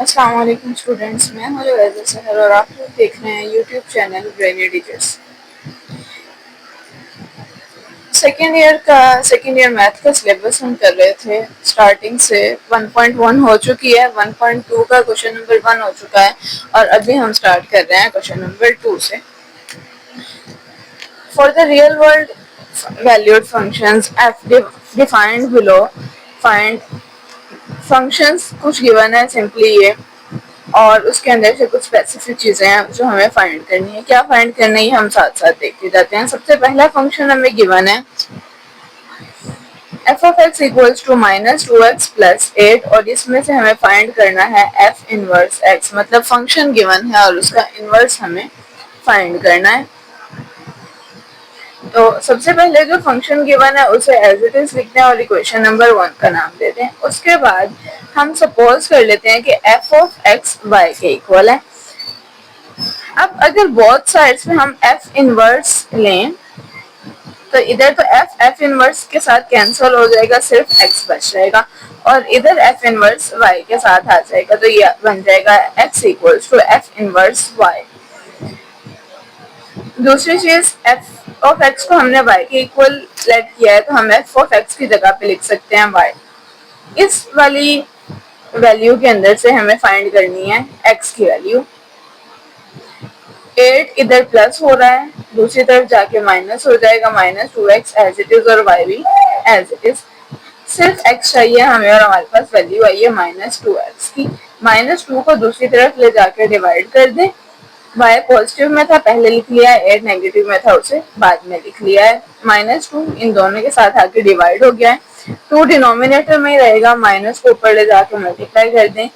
अस्सलाम वालेकुम स्टूडेंट्स, मैं हूं रज़ा सहर और आप लोग देख रहे हैं YouTube channel brainy teachers. Second year math का सिलेबस हम कर रहे थे। स्टार्टिंग से 1.1 हो चुकी है, 1.2 का क्वेश्चन नंबर 1 हो चुका है और अभी हम स्टार्ट कर रहे हैं क्वेश्चन नंबर 2 से। For the real world valued functions F defined below, find functions कुछ गिवन है सिंपली ये, और उसके अंदर से कुछ स्पेसिफिक चीजें हैं जो हमें फाइंड करनी है। क्या फाइंड करना है हम साथ साथ देखते जाते हैं। सबसे पहला फंक्शन हमें गिवन है f of x equals to -2x plus 8 और इसमें से हमें फाइंड करना है एफ इनवर्स एक्स, मतलब फंक्शन गिवन है और उसका इनवर्स हमें फाइंड करना है। तो सबसे पहले जो फंक्शन गिवन है उसे एज इट इज लिखते हैं और इक्वेशन नंबर 1 का नाम देते हैं। उसके बाद हम सपोज कर लेते हैं कि एफ ऑफ एक्स वाई के इक्वल है। अब अगर बोथ साइड्स में हम एफ इनवर्स लें तो इधर तो एफ इनवर्स के साथ कैंसिल हो जाएगा, सिर्फ एक्स बच जाएगा, और इधर एफ इनवर्स वाई के साथ आ जाएगा, तो ये बन जाएगा x equals to f inverse y. दूसरी चीज, एफ ऑफ एक्स को हमने वाई के इक्वल लेट किया है तो हम एफ ऑफ एक्स की जगह पे लिख सकते हैं वाई। इस वाली वैल्यू के अंदर से हमें फाइंड करनी है एक्स की वैल्यू। 8 इधर प्लस हो रहा है, दूसरी तरफ जाके माइनस हो जाएगा, -2x एज इट इज और y भी एज इट इज। सिर्फ x चाहिए हमें और हमारे पास वैल्यू आई है -2x की। -2 को दूसरी तरफ ले जाकर डिवाइड कर दें। y पॉजिटिव में था पहले लिख लिया है, 8 नेगेटिव में था उसे बाद में लिख लिया है। -2 इन दोनों के साथ आके डिवाइड हो गया है, 2 डिनोमिनेटर में ही रहेगा, माइनस को ऊपर ले जाके मल्टीप्लाई कर दें,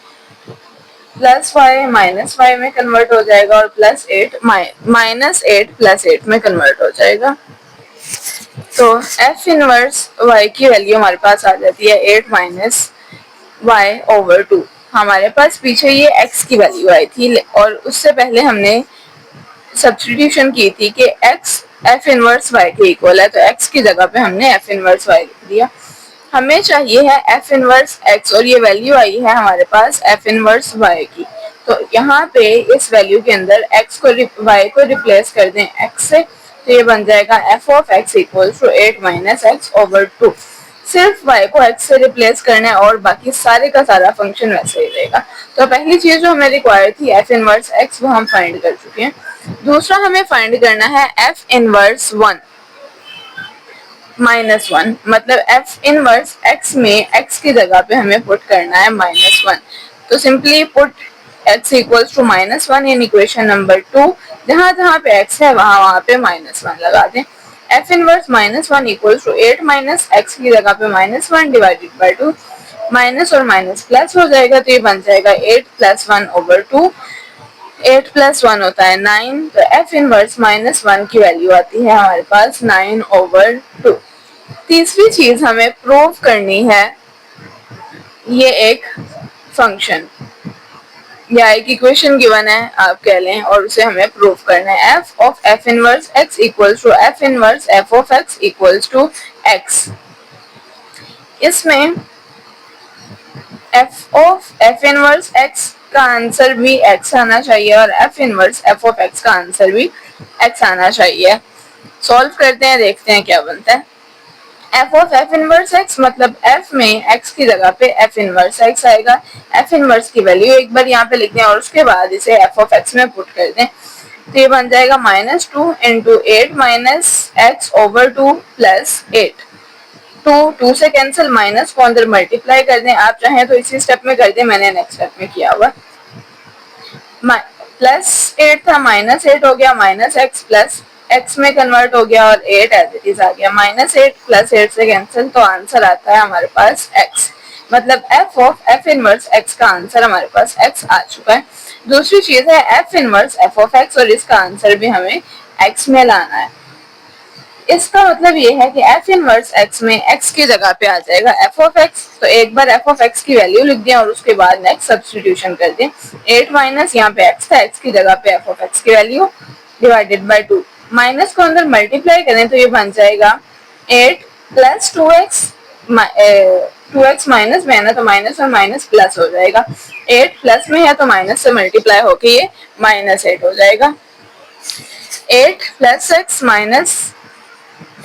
प्लस वाई माइनस वाई में कन्वर्ट हो जाएगा और -8 प्लस 8 में कन्वर्ट हो जाएगा। तो एफ इनवर्स वाई की वैल्यू हमारे पास आ जाती है 8 माइनस वाई ओवर 2। हमारे पास पीछे ये एक्स की वैल्यू आई थी और उससे पहले हमने सब्स्टिट्यूशन की थी कि एक्स एफ इनवर्स वाई के इक्वल है, तो एक्स की जगह पे हमने एफ इनवर्स वाई लिख दिया। हमें चाहिए है एफ इनवर्स एक्स और ये वैल्यू आई है हमारे पास एफ इनवर्स वाई की। तो यहाँ पे इस वैल्यू के अंदर एक्स को वाई को रिप्लेस कर दें एक्स से, तो ये बन जाएगा f of x equal to 8 minus x over 2। सिर्फ y को x से रिप्लेस करना है और बाकी सारे का सारा फंक्शन वैसे ही रहेगा। तो पहली चीज जो हमें रिक्वायर थी एफ इनवर्स x, वो हम फाइंड कर चुके हैं। दूसरा हमें फाइंड करना है एफ इनवर्स 1 -1, मतलब एफ इनवर्स x में x की जगह पे हमें पुट करना है -1। तो simply put x equals to -1 in equation number 2। जहां जहां पे x है वहां वहां पे -1 लगा दें। F inverse -1 equals to 8 minus x की जगह पे -1 डिवाइडेड बाय 2, माइनस और माइनस प्लस हो जाएगा, तो ये बन जाएगा 8 प्लस 1 ओवर 2। 8 प्लस 1 होता है 9, तो एफ इनवर्स -1 की वैल्यू आती है हमारे पास 9 ओवर 2। तीसरी चीज हमें प्रूव करनी है, ये एक फंक्शन या एक इक्वेशन गिवन है आप कह लें, और उसे हमें प्रूव करना है। F of f inverse x equals to f inverse f of x equals to x. इसमें f of f inverse x का आंसर भी एक्स आना चाहिए और f inverse f of x का आंसर भी एक्स आना चाहिए। सॉल्व करते हैं, देखते हैं क्या बनता है। F of f inverse x मतलब एफ में एक्स की जगह पे एफ इनवर्स एक्स आएगा। एफ इनवर्स की वैल्यू एक बार यहाँ पे लिख दें और उसके बाद इसे एफ ऑफ एक्स में पुट कर दें, तो ये बन जाएगा -2 into 8 minus x over 2 plus 8। 2 से कैंसिल, माइनस को अंदर मल्टीप्लाई कर दें, आप चाहें तो इसी स्टेप में कर दें, मैंने नेक्स्ट स्टेप में किया हुआ। प्लस 8 था -8 हो गया, माइनस एक्स प्लस एक्स में कन्वर्ट हो गया और 8 एज इट इज आ गया। -8 प्लस 8 से कैंसिल, तो आंसर आता है हमारे पास x, मतलब F of f inverse x का आंसर हमारे पास x आ चुका है। दूसरी चीज है f inverse f of x और इसका आंसर भी हमें x में लाना है। इसका मतलब ये है कि एफ इनवर्स x में x की जगह पे आ जाएगा एफ ऑफ x, तो एक बार एफ ऑफ x की वैल्यू लिख दें और उसके बाद नेक्स्ट सब्स्टिट्यूशन कर दें। 8 माइनस यहाँ पे x था, x की जगह पे एफ ऑफ x की वैल्यू डिवाइडेड बाय 2, माइनस को अंदर मल्टीप्लाई करें तो ये बन जाएगा 8 प्लस 2x 2x माइनस में है ना तो माइनस और माइनस प्लस हो जाएगा, 8 प्लस में है तो माइनस से मल्टीप्लाई होके ये -8 हो जाएगा। 8 plus x minus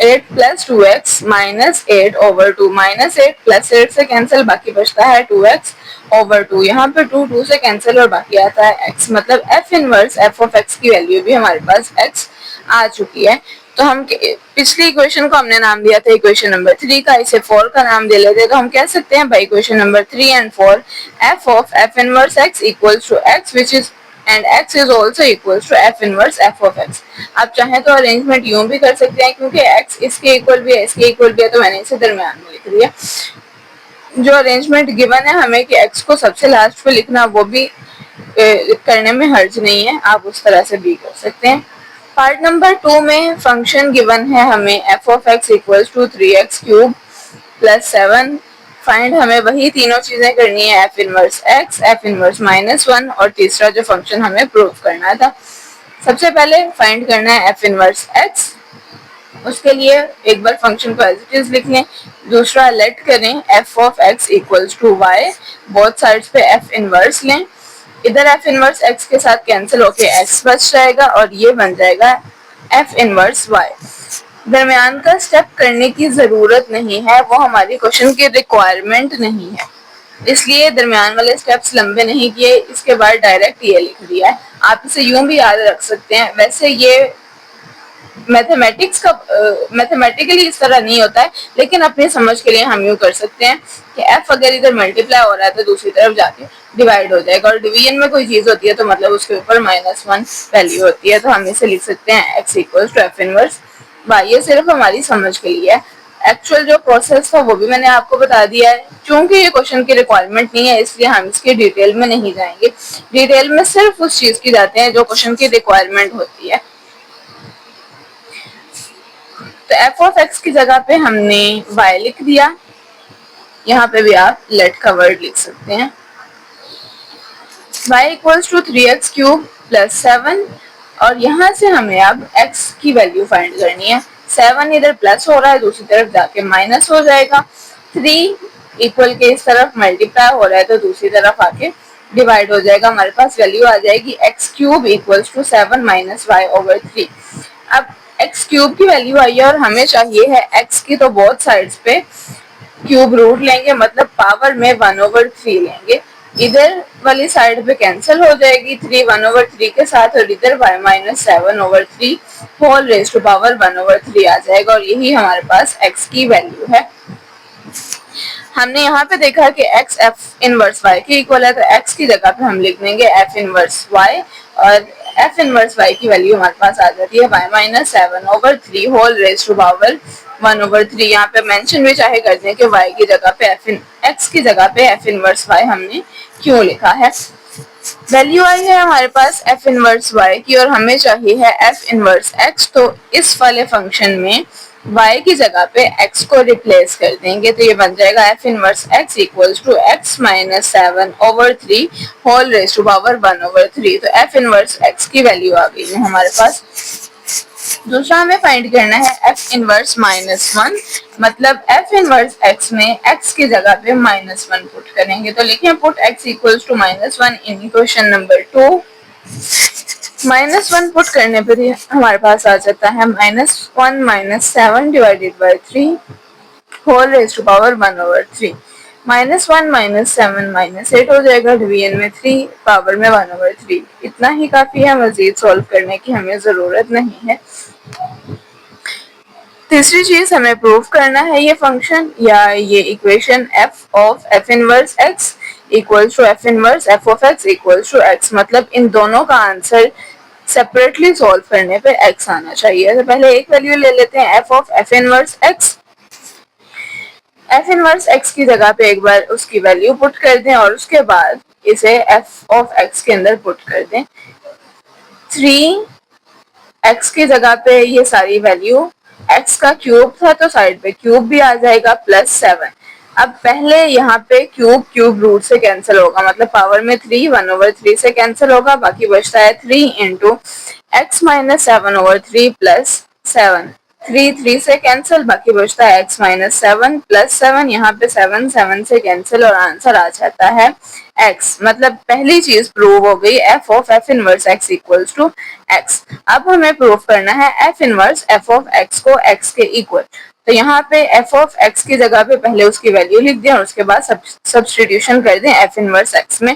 8 plus 2x minus 8 over 2, -8 plus 8 से कैंसिल, बाकी बचता है 2x ओवर 2। यहाँ पे 2 से कैंसिल और बाकी आता है x, मतलब f inverse f of x की वैल्यू भी हमारे पास x आ चुकी है। तो हम पिछली इक्वेशन को हमने नाम दिया था इक्वेशन नंबर 3 का, इसे 4 का नाम दे लेते हैं। तो हम कह सकते हैं भाई equation number 3 and 4 f of f inverse x equals to x which is and x is also equal to f inverse f of x। आप चाहें तो अरेंजमेंट यूं भी कर सकते हैं, क्योंकि x इसके इक्वल भी है इसके इक्वल भी है, तो मैंने इसे दरमियान में लिख दिया। जो अरेंजमेंट गिवन है हमें कि x को सबसे लास्ट पे लिखना, वो भी करने में हर्ज नहीं है, आप उस तरह से भी कर सकते हैं। पार्ट नंबर 2 में फंक्शन गिवन है हमें f of x equals to 3x cube plus 7। Find हमें वही तीनों चीजें करनी है, f inverse x, f inverse -1 और तीसरा जो फंक्शन हमें प्रूव करना था। सबसे पहले फाइंड करना है f इनवर्स x। उसके लिए एक बार फंक्शन को एज इट इज लिख लें, दूसरा लेट करें f of x equals to y, both sides पे f इनवर्स लें, इधर f इनवर्स x के साथ कैंसिल होके x बच जाएगा और ये बन जाएगा f इनवर्स y। दरमियान का स्टेप करने की जरूरत नहीं है, वो हमारी क्वेश्चन की रिक्वायरमेंट नहीं है, इसलिए दरमियान वाले स्टेप्स लंबे नहीं किए, इसके बाद डायरेक्ट ये लिख दिया है। आप इसे यूं भी याद रख सकते हैं। वैसे ये मैथमेटिक्स का मैथमेटिकली इस तरह नहीं होता है, लेकिन अपनी समझ के लिए हम यूं कर सकते हैं कि f अगर इधर मल्टीप्लाई हो रहा है तो दूसरी तरफ जाके डिवाइड हो जाएगा, और डिवीजन में कोई चीज होती है तो मतलब उसके ऊपर -1 वैल्यू होती है, तो हम इसे लिख सकते हैं x equals to f inverse y। ये सिर्फ हमारी समझ के लिए है, एक्चुअल जो प्रोसेस था वो भी मैंने आपको बता दिया है। क्योंकि ये क्वेश्चन की रिक्वायरमेंट नहीं है, इसलिए हम इसके डिटेल में नहीं जाएंगे। डिटेल में सिर्फ उस चीज की जाते हैं जो क्वेश्चन की रिक्वायरमेंट होती है। तो f ऑफ x की जगह पे हमने y लिख दिया, यहाँ पे भी आप लेट का वर्ड लिख सकते हैं। y equals to 3x cube plus 7, और यहाँ से हमें अब x की वैल्यू फाइंड करनी है। 7 इधर प्लस हो रहा है, दूसरी तरफ जाके माइनस हो जाएगा। 3 इक्वल के इस तरफ मल्टीप्लाई हो रहा है तो दूसरी तरफ आके डिवाइड हो जाएगा, हमारे पास वैल्यू आ जाएगी x cube equals to 7 minus y over 3। अब x क्यूब की वैल्यू आई है और हमें चाहिए है x की, तो बोथ साइड्स पे क्यूब रूट लेंगे, मतलब पावर में 1/3 लेंगे। इधर वाली साइड पे कैंसिल हो जाएगी 3 1/3 के साथ, और इधर y minus 7/3 whole raise to power 1/3 आ जाएगा, और यही हमारे पास x की वैल्यू है। हमने यहाँ पे देखा कि x f इनवर्स y के इक्वल है, तो x की जगह पे हम लिख देंगे f इनवर्स y, और f इनवर्स y की वैल्यू हमारे पास आ जाती है y minus 7/3 whole raise to power 1/3। यहाँ पे मेंशन भी चाहे कर दें कि y की जगह पे x की जगह पे f इनवर्स y हमने क्यों लिखा है। वैल्यू आई है हमारे पास f इनवर्स y की, और हमें चाहिए है f इनवर्स x। तो इस वाले फंक्शन में y की जगह पे x को रिप्लेस कर देंगे, तो ये बन जाएगा f inverse x equals to x minus 7/3 whole raise to power 1/3। तो f इनवर्स x की वैल्यू आ गई है हमारे पास। दूसरा हमें फाइंड करना है f इनवर्स -1, मतलब f इनवर्स x में x की जगह पे -1 पुट करेंगे, तो लिखें put x equals to -1 in equation number 2। -1 put करने पर हमारे पास आ जाता है -1 minus 7 divided by 3 whole raise to power 1/3। -1 minus 7 -8 हो जाएगा, डिवीजन में 3 पावर में 1/3। इतना ही काफी है, मजीद सॉल्व करने की हमें जरूरत नहीं है। तीसरी चीज हमें प्रूव करना है ये फंक्शन या ये equation f of f inverse x equals to f inverse f of x equals to x, मतलब इन दोनों का आंसर सेपरेटली सॉल्व करने पे x आना चाहिए। तो पहले एक वैल्यू ले लेते हैं f of f inverse x। f inverse x की जगह पे एक बार उसकी वैल्यू पुट कर दें और उसके बाद इसे f ऑफ x के अंदर पुट कर दें। 3x की जगह पे ये सारी वैल्यू, x का क्यूब था तो साइड पे क्यूब भी आ जाएगा प्लस 7। अब पहले यहाँ पे क्यूब रूट से कैंसिल होगा, मतलब पावर में 3 1/3 से कैंसिल होगा, बाकी बचता है 3 इंटू एक्स माइनस 7/3 प्लस 7। 3 से कैंसिल, बाकी बचता है x माइनस 7 प्लस 7, यहाँ पे 7 7 से कैंसिल और आंसर आ जाता है x। मतलब पहली चीज प्रूव हो गई, f of f inverse x equals to x। अब हमें प्रूव करना है f inverse f of x को x के इक्वल। तो यहाँ पे f ऑफ x की जगह पे पहले उसकी वैल्यू लिख दें और उसके बाद सब्स्टिट्यूशन कर दें f इनवर्स x में।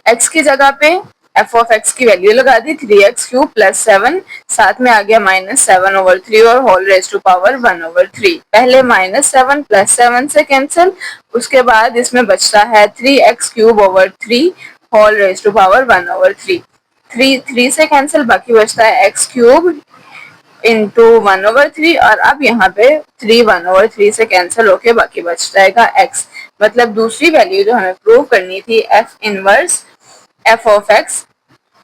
x की जगह पे f ऑफ x की वैल्यू लगा दी 3x क्यूब प्लस 7, साथ में आ गया माइनस 7/3 और होल रेज टू पावर 1/3। पहले माइनस 7 प्लस 7 से कैंसिल, उसके बाद इसमें बचता है 3x cube over 3 whole raise to power 1/3। 3 से कैंसिल, बाकी बचता है x क्यूब इंटू 1/3 और अब यहाँ पे 3 1/3 से कैंसिल होके बाकी बच जाएगा x। मतलब दूसरी वैल्यू जो हमें प्रूव करनी थी f inverse f of x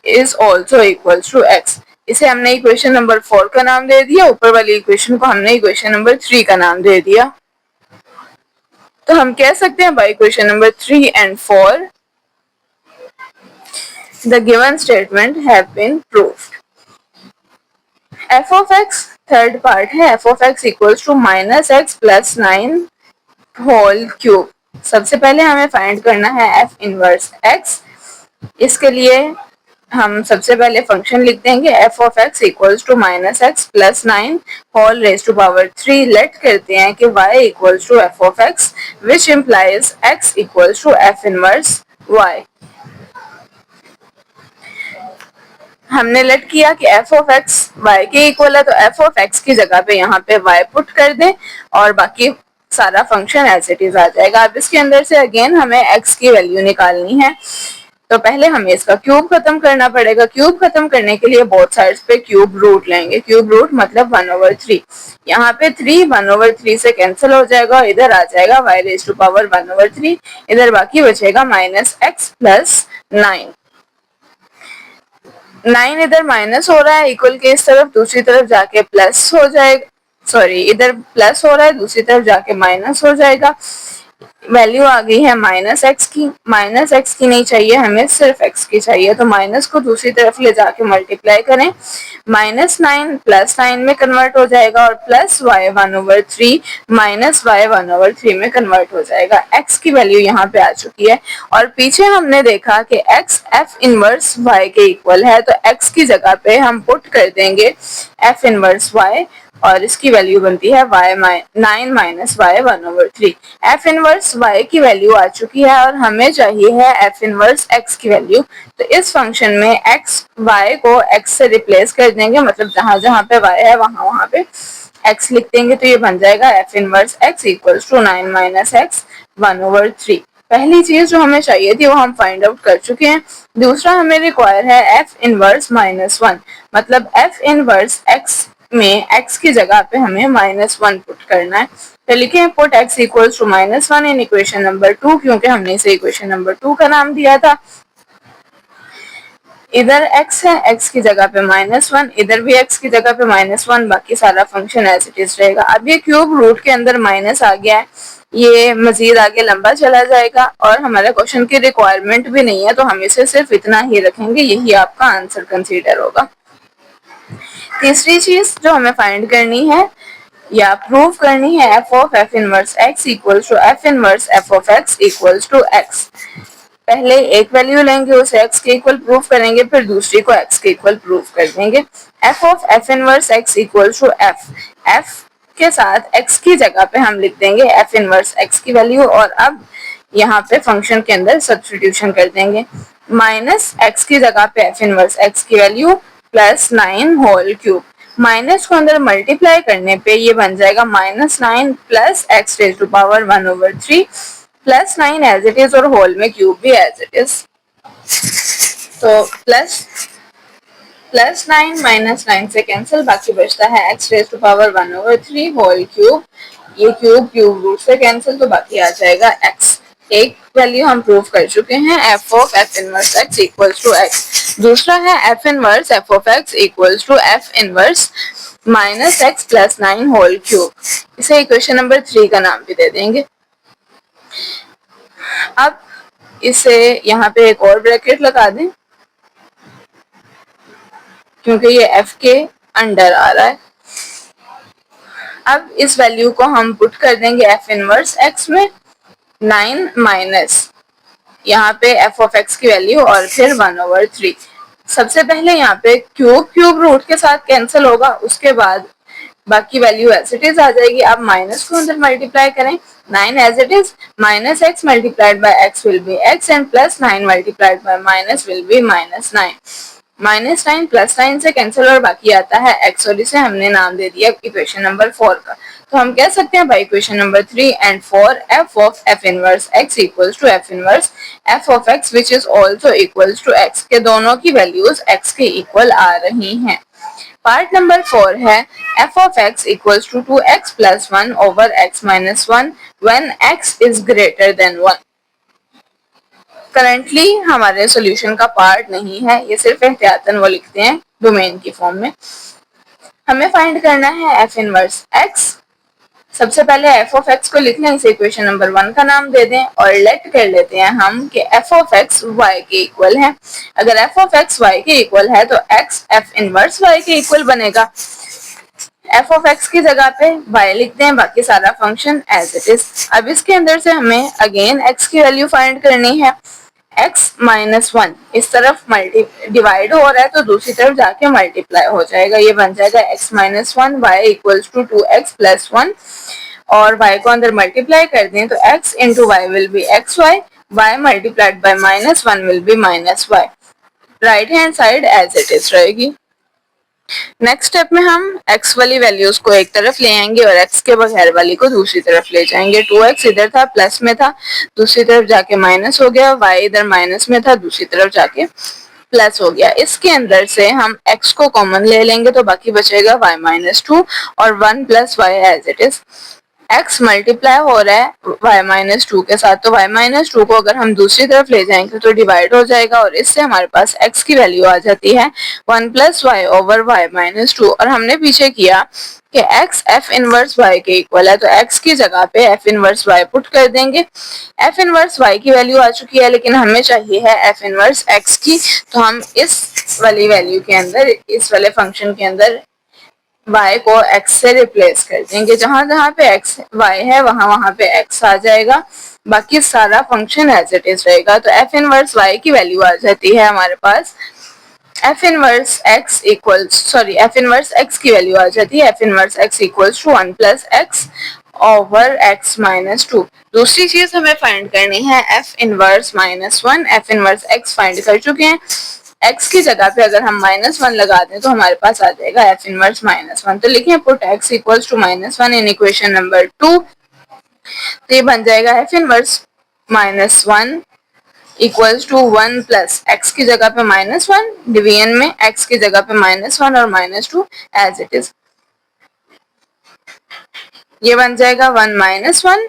is also equals to x। इसे हमने इक्वेशन नंबर 4 का नाम दे दिया, ऊपर वाली इक्वेशन को हमने इक्वेशन नंबर 3 का नाम दे दिया। तो हम कह सकते हैं by equation number 3 and 4 the given statement have been proved। f of x third part है, f of x equals to minus x plus 9 whole cube. सबसे पहले हमें फाइंड करना है f इनवर्स x। इसके लिए हम सबसे पहले फंक्शन लिख देंगे f of x equals to minus x plus 9 whole raise to power 3। Let करते हैं कि y equals to f of x which implies x equals to f inverse y। हमने लेट किया कि f ऑफ x y के equal है, तो f of x की जगह पे यहाँ पे y पुट कर दें और बाकी सारा फंक्शन एज इट इज आ जाएगा। अब इसके अंदर से अगेन हमें x की वैल्यू निकालनी है, तो पहले हमें इसका क्यूब खत्म करना पड़ेगा। क्यूब खत्म करने के लिए बोथ साइड्स पे क्यूब रूट लेंगे। क्यूब रूट मतलब 1/3। यहाँ पे 3 1/3 से कैंसिल हो जाएगा और इधर आ जाएगा y रेज टू पावर 1/3। इधर बाकी बचेगा माइनस एक्स प्लस 9। 9 इधर माइनस हो रहा है इक्वल के इस तरफ, दूसरी तरफ जाके प्लस हो जाएगा, सॉरी इधर प्लस हो रहा है दूसरी तरफ जाके माइनस हो जाएगा। वैल्यू आ गई है माइनस एक्स की। माइनस एक्स की नहीं चाहिए हमें, सिर्फ एक्स की चाहिए, तो माइनस को दूसरी तरफ ले जाके मल्टीप्लाई करें। माइनस 9 प्लस 9 में कन्वर्ट हो जाएगा और प्लस y 1/3 माइनस y 1/3 में कन्वर्ट हो जाएगा। x की वैल्यू यहाँ पे आ चुकी है और पीछे हमने देखा कि x f इनवर्स y के इक्वल है, तो x की जगह पे हम पुट कर देंगे f इनवर्स y और इसकी वैल्यू बनती है 9 minus y 1/3। f inverse y की वैल्यू आ चुकी है और हमें चाहिए है f इनवर्स x की वैल्यू। तो इस फंक्शन में x y को x से रिप्लेस कर देंगे, मतलब जहां जहां पे y है वहां वहां पे x लिख देंगे, तो ये बन जाएगा f inverse x equals to 9 minus x 1/3। पहली चीज जो हमें चाहिए थी वो हम फाइंड आउट कर चुके हैं। दूसरा हमें रिक्वायर है f इनवर्स -1, मतलब f इनवर्स x में x की जगह पे हमें -1 पुट करना है। तो लिखें put x equals to -1 in equation number 2, क्योंकि हमने इसे इक्वेशन नंबर 2 का नाम दिया था। इधर x है, x की जगह पे -1, इधर भी x की जगह पे -1, बाकी सारा फंक्शन एज इट इज रहेगा। अब ये क्यूब रूट के अंदर माइनस आ गया है, ये मजीद आगे लंबा चला जाएगा और हमारे क्वेश्चन की रिक्वायरमेंट भी नहीं है, तो हम इसे सिर्फ इतना ही रखेंगे, यही आपका आंसर कंसीडर होगा। तीसरी चीज जो हमें फाइंड करनी है या प्रूव करनी है f of f inverse x equals to f inverse f of x equals to x। पहले एक वैल्यू लेंगे उसे x के इक्वल प्रूव करेंगे, फिर दूसरी को x के इक्वल प्रूव कर देंगे। f of f inverse x equals to f के साथ x की जगह पे हम लिख देंगे f इनवर्स x की वैल्यू और अब यहाँ पे फंक्शन के अंदर सब्स्टिट्यूशन कर देंगे। माइनस x की जगह पे f इनवर्स x की value plus 9 whole cube. Minus को अंदर मल्टीप्लाई करने पे ये बन जाएगा -9 plus x raise to power 1/3 plus 9 as it is और होल में क्यूब भी एज इट इज। तो प्लस 9 माइनस 9 से कैंसिल, बाकी बचता है x raise to power 1/3 whole cube. ये क्यूब रूट से कैंसिल, तो बाकी आ जाएगा x। एक वैल्यू हम प्रूव कर चुके हैं f of f inverse x equals to x। दूसरा है f inverse f of x equals to f inverse minus x plus 9 whole cube. इसे इक्वेशन नंबर 3 का नाम भी दे देंगे। अब इसे यहाँ पे एक और ब्रैकेट लगा दें क्योंकि ये f के अंडर आ रहा है। अब इस वैल्यू को हम पुट कर देंगे एफ इनवर्स एक्स में, 9 माइनस यहाँ पे एफ ऑफ एक्स की वैल्यू और फिर 1/3। सबसे पहले यहाँ पे क्यूब रूट के साथ कैंसिल होगा, उसके बाद बाकी वैल्यू एज इट इज आ जाएगी। अब माइनस को अंदर मल्टीप्लाई करें, 9 as it is, minus x multiplied by x will be x and plus 9 multiplied by minus will be -9। -9 +9 से कैंसिल और बाकी आता है एक्स, और इसे हमने नाम दे दिया इक्वेशन नंबर 4 का। तो हम कह सकते हैं by equation number 3 and 4 f of f inverse x equals to f inverse f of x which is also equals to x, के दोनों की वैल्यूज एक्स के इक्वल आ रही हैं। पार्ट नंबर 4 है f of x equals to 2x plus 1 over x minus 1 when x is greater than 1। Currently हमारे solution का पार्ट नहीं है, ये सिर्फ एहतियातन वो लिखते हैं डोमेन की फॉर्म में। हमें फाइंड करना है f इनवर्स x। सबसे पहले f ऑफ x को लिख लें, इसे इक्वेशन नंबर 1 का नाम दे दें और लेट कर लेते हैं हम कि f ऑफ x y के इक्वल है। अगर f ऑफ x y के इक्वल है तो x f इनवर्स y के इक्वल बनेगा। f ऑफ x की जगह पे y लिख दें, बाकी सारा फंक्शन एज इट इज। अब इसके अंदर से हमें अगेन x की वैल्यू फाइंड करनी है। x -1 इस तरफ डिवाइड हो रहा है तो दूसरी तरफ जाके मल्टीप्लाई हो जाएगा, ये बन जाएगा x -1 y equals to 2x + 1 और y को अंदर मल्टीप्लाई कर दें तो x into y will be xy, y multiplied by -1 will be -y। Right hand side as it is रहेगी। नेक्स्ट स्टेप में हम x वाली वैल्यूज को एक तरफ ले आएंगे और x के बगैर वाली को दूसरी तरफ ले जाएंगे। 2x इधर था प्लस में था, दूसरी तरफ जाके माइनस हो गया, y इधर माइनस में था, दूसरी तरफ जाके प्लस हो गया। इसके अंदर से हम x को कॉमन ले लेंगे तो बाकी बचेगा y -2 और 1 + y as it is. x multiply हो रहा है y -2 के साथ, तो y -2 को अगर हम दूसरी तरफ ले जाएंगे तो डिवाइड हो जाएगा और इससे हमारे पास x की वैल्यू आ जाती है 1 + y ओवर y -2। और हमने पीछे किया कि x f इनवर्स y के इक्वल है, तो x की जगह पे f इनवर्स y पुट कर देंगे। f इनवर्स y की वैल्यू आ चुकी है, लेकिन हमें चाहिए है f इनवर्स x की, तो हम इस वाली वैल्यू के अंदर, इस वाले फंक्शन के अंदर y को x से रिप्लेस कर देंगे। जहां जहां पे x y है वहां वहां पे x आ जाएगा, बाकी सारा फंक्शन एज इट इज रहेगा। तो f इनवर्स y की वैल्यू आ जाती है हमारे पास f इनवर्स x की वैल्यू आ जाती है f inverse x equals to 1 + x over x -2। दूसरी चीज हमें फाइंड करनी है f inverse -1। f inverse x find कर चुके हैं, x की जगह पे अगर हम -1 लगा दें तो हमारे पास आ जाएगा f इनवर्स -1। तो लिखें put x equals to -1 in equation number 2। तो ये बन जाएगा f inverse -1 equals to 1 + x की जगह पे -1, डिवीजन में x की जगह पे -1 और -2 एज इट इज। ये बन जाएगा 1 -1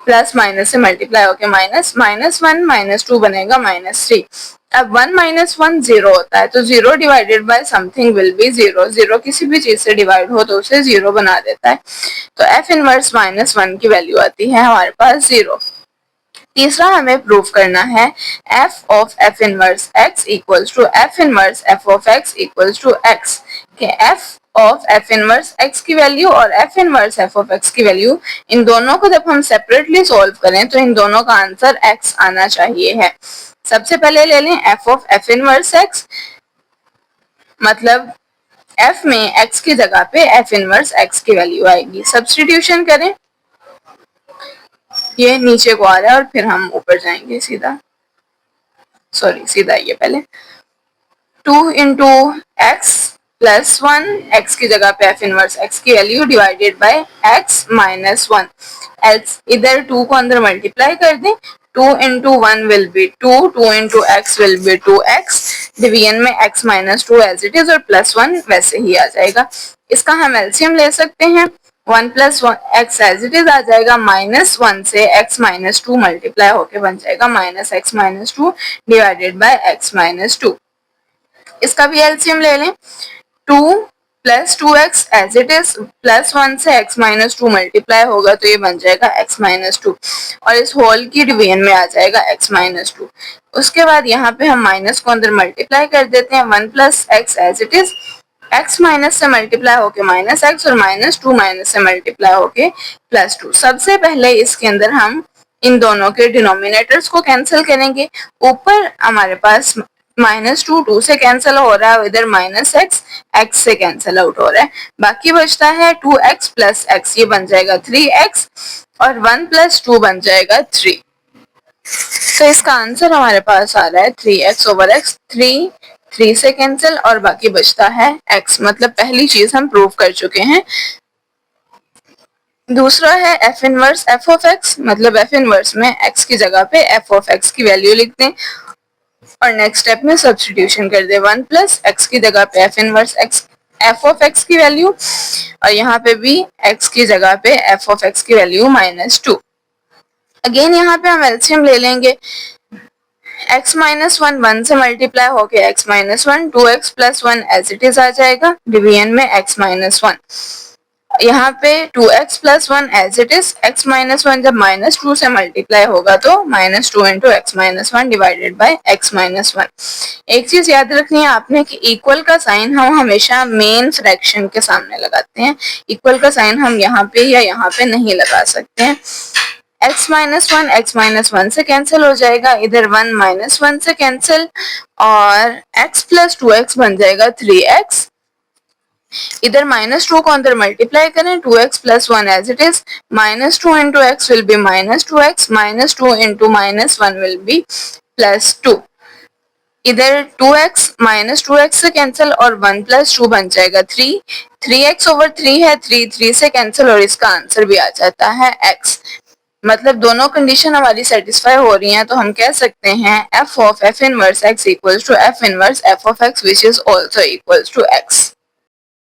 प्लस माइनस से मल्टीप्लाई होके -1 -2 बनेगा -3। अब 1 -1 0 होता है, तो 0 divided by something will be 0। 0 किसी भी चीज से डिवाइड हो तो उसे 0 बना देता है। तो f इनवर्स -1 की वैल्यू आती है हमारे पास 0। तीसरा हमें प्रूव करना है f of f inverse x equals to f inverse f of x equals to x, के f of f inverse x की वैल्यू और f inverse f of x की वैल्यू, इन दोनों को जब हम सेपरेटली सॉल्व करें तो इन दोनों का आंसर x आना चाहिए है। सबसे पहले ले लें f of f inverse x, मतलब f में x की जगह पे f इनवर्स x की वैल्यू आएगी। सब्स्टिट्यूशन करें, ये नीचे को आ रहा है और फिर हम ऊपर जाएंगे सीधा ये पहले 2 इंटू एक्स प्लस 1, एक्स की जगह पे f इनवर्स x की value divided by x -1। Else इधर 2 को अंदर मल्टीप्लाई कर दें, 2 into 1 will be 2, 2 into x will be 2x, division में x -2 एज इट इज और +1 वैसे ही आ जाएगा। इसका हम एलसीएम ले सकते हैं, 1 + 1 x एज इट इज आ जाएगा, -1 से x -2 मल्टीप्लाई होके बन जाएगा -x -2 डिवाइडेड बाय x -2। इसका भी एलसीएम ले लें, 2 + 2x एज इट इज, +1 से x -2 मल्टीप्लाई होगा तो ये बन जाएगा x -2 और इस होल की डिवीजन में आ जाएगा x -2। उसके बाद यहाँ पे हम माइनस को अंदर मल्टीप्लाई कर देते हैं, 1 + x as it is, x minus से मल्टीप्लाई होके माइनस एक्स और माइनस टू माइनस से मल्टीप्लाई होके प्लस टू। सबसे पहले इसके अंदर हम इन दोनों के डिनोमिनेटर्स को कैंसिल करेंगे। ऊपर हमारे पास माइनस टू से कैंसिल हो रहा है, इधर माइनस एक्स से कैंसिल आउट हो रहा है। बाकी बचता है 2x प्लस एक्स, ये बन जाएगा 3x और 1 प्लस 2 बन जाएगा 3। तो इसका आंसर हमारे पास आ रहा है 3x ओवर एक्स। 3 से कैंसिल और बाकी बचता है x, मतलब पहली चीज हम प्रूव कर चुके हैं। दूसरा है f inverse f of x, मतलब f इनवर्स में x की जगह पे f ऑफ x की वैल्यू लिख दें और नेक्स्ट स्टेप में सब्स्टिट्यूशन कर दे। 1 प्लस एक्स की जगह पे f inverse x f of x की वैल्यू और यहाँ पे भी x की जगह पे f ऑफ x की वैल्यू -2। अगेन यहाँ पे हम एलसीएम ले लेंगे। x माइनस 1 से मल्टीप्लाई होके x minus 1, 2x plus 1 as it is आ जाएगा। डिवीजन में x माइनस 1, यहाँ पे 2x plus 1 as it is. x minus 1 जब माइनस 2 से मल्टीप्लाई होगा तो -2 into x minus 1 divided by x minus 1। एक चीज याद रखनी है आपने कि इक्वल का साइन हम हमेशा मेन फ्रैक्शन के सामने लगाते हैं। इक्वल का साइन हम यहाँ पे या यहाँ पे नहीं लगा सकते हैं। x माइनस 1 से कैंसिल हो जाएगा, इधर 1 माइनस 1 से कैंसिल और x प्लस 2x बन जाएगा 3x। इधर -2 को अंदर मल्टीप्लाई करें, 2x plus 1 as it is. -2 into x will be -2x, -2 into -1 will be +2। इधर 2x -2x से कैंसिल और 1 प्लस 2 बन जाएगा 3। 3x ओवर 3 है, 3 से कैंसिल और इसका आंसर भी आ जाता है x। मतलब दोनों कंडीशन हमारी सेटिस्फाई हो रही हैं, तो हम कह सकते हैं f of f inverse x equals to f inverse f of x which is also equals to x।